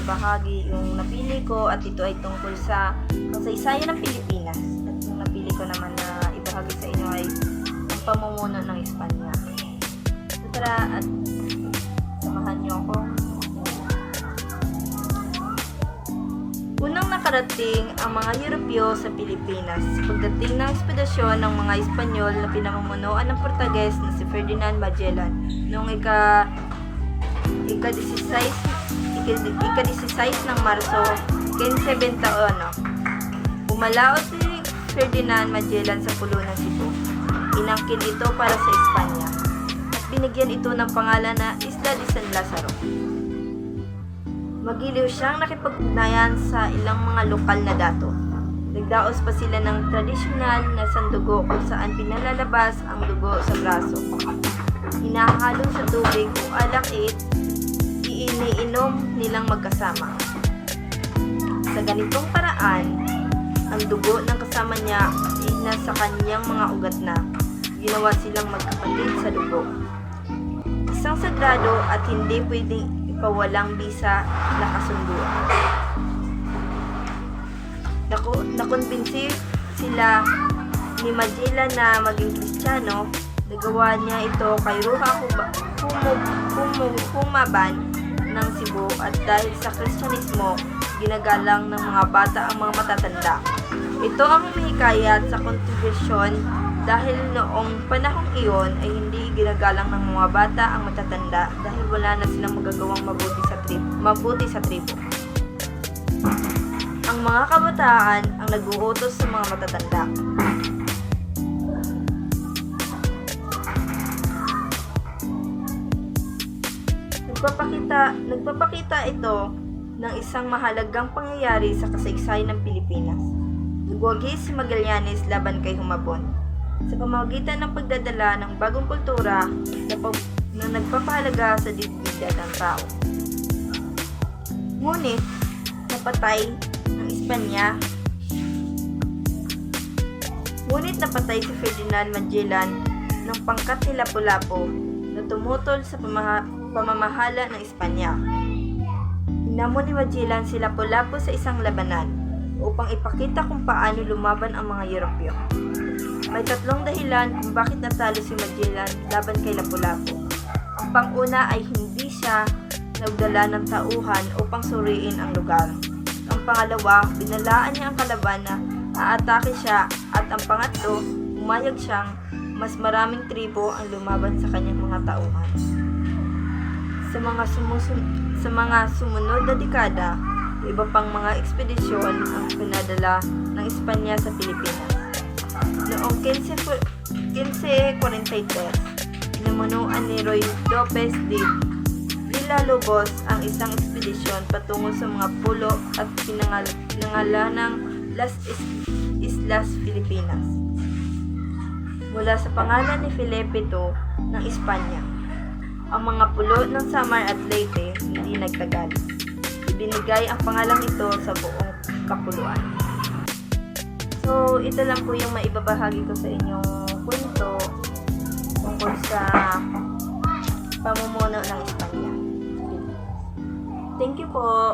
ibahagi yung napili ko, at ito ay tungkol sa kasaysayan ng Pilipinas. At yung napili ko naman na ibahagi sa inyo ay ang pamumuno ng Espanya. So tara at samahan niyo ako. Unang nakarating ang mga Europeo sa Pilipinas pagdating ng ekspedisyon ng mga Espanyol na pinamumunuan ng Portuges na si Ferdinand Magellan noong ika-16 ng Marso 1571. Umalaot si Ferdinand Magellan sa pulo ng Cebu. Inangkin ito para sa Espanya at binigyan ito ng pangalan na Isla de San Lazaro. Magiliw siyang nakipag-ugnayan sa ilang mga lokal na dato. Nagdaos pa sila ng tradisyonal na sandugo kung saan pinalalabas ang dugo sa braso. Hinahalo sa tubig o alakit, iniinom nilang magkasama. Sa ganitong paraan, ang dugo ng kasama niya ay nasa kanyang mga ugat na. Ginawa silang magkapatid sa dugo. Isang sagrado at hindi pwedeng ipawalang bisa na kasunduan. Nakumbinsi sila ni Magellan na maging Kristiyano. Nagawa niya ito kay Ruha Humaban ng Cebu, at dahil sa Kristyanismo, ginagalang ng mga bata ang mga matatanda. Ito ang humihikayat sa kontrobersyon dahil noong panahong iyon ay hindi ginagalang ng mga bata ang matatanda dahil wala na silang magagawang mabuti sa tribo. Ang mga kabataan ang nag-uutos sa mga matatanda. Nagpapakita ito ng isang mahalagang pangyayari sa kasaysayan ng Pilipinas. Nagwagi si Magallanes laban kay Humabon sa pamamagitan ng pagdadala ng bagong kultura na nagpapahalaga sa dignidad ng tao. Ngunit, napatay si Ferdinand Magellan ng pangkat ni Lapu-Lapu na tumutol sa pamamahala ng Espanya. Hinamon ni Magellan si Lapu-Lapu sa isang labanan upang ipakita kung paano lumaban ang mga Europeo. May tatlong dahilan kung bakit natalo si Magellan laban kay Lapu-Lapu. Ang pang-una ay hindi siya nagdala ng tauhan upang suriin ang lugar. Ang pangalawa, binalaan niya ang kalaban na aatake siya, at ang pangatlo, umayag siyang mas maraming tribo ang lumaban sa kanyang mga tauhan. Sa mga sumunod na dekada, iba pang mga ekspedisyon ang pinadala ng Espanya sa Pilipinas. Noong 1543, pinamunuan ni Ruy Lopez de Villalobos ang isang ekspedisyon patungo sa mga pulo at pinangalanang Las Islas Filipinas. Mula sa pangalan ni Felipe II ng Espanya, ang mga pulo ng Samar at Leyte hindi nagtagal. Ibinigay ang pangalang ito sa buong kapuluan. So, ito lang po yung maibabahagi ko sa inyong kwento tungkol sa pamumuno ng Espanya. Thank you po.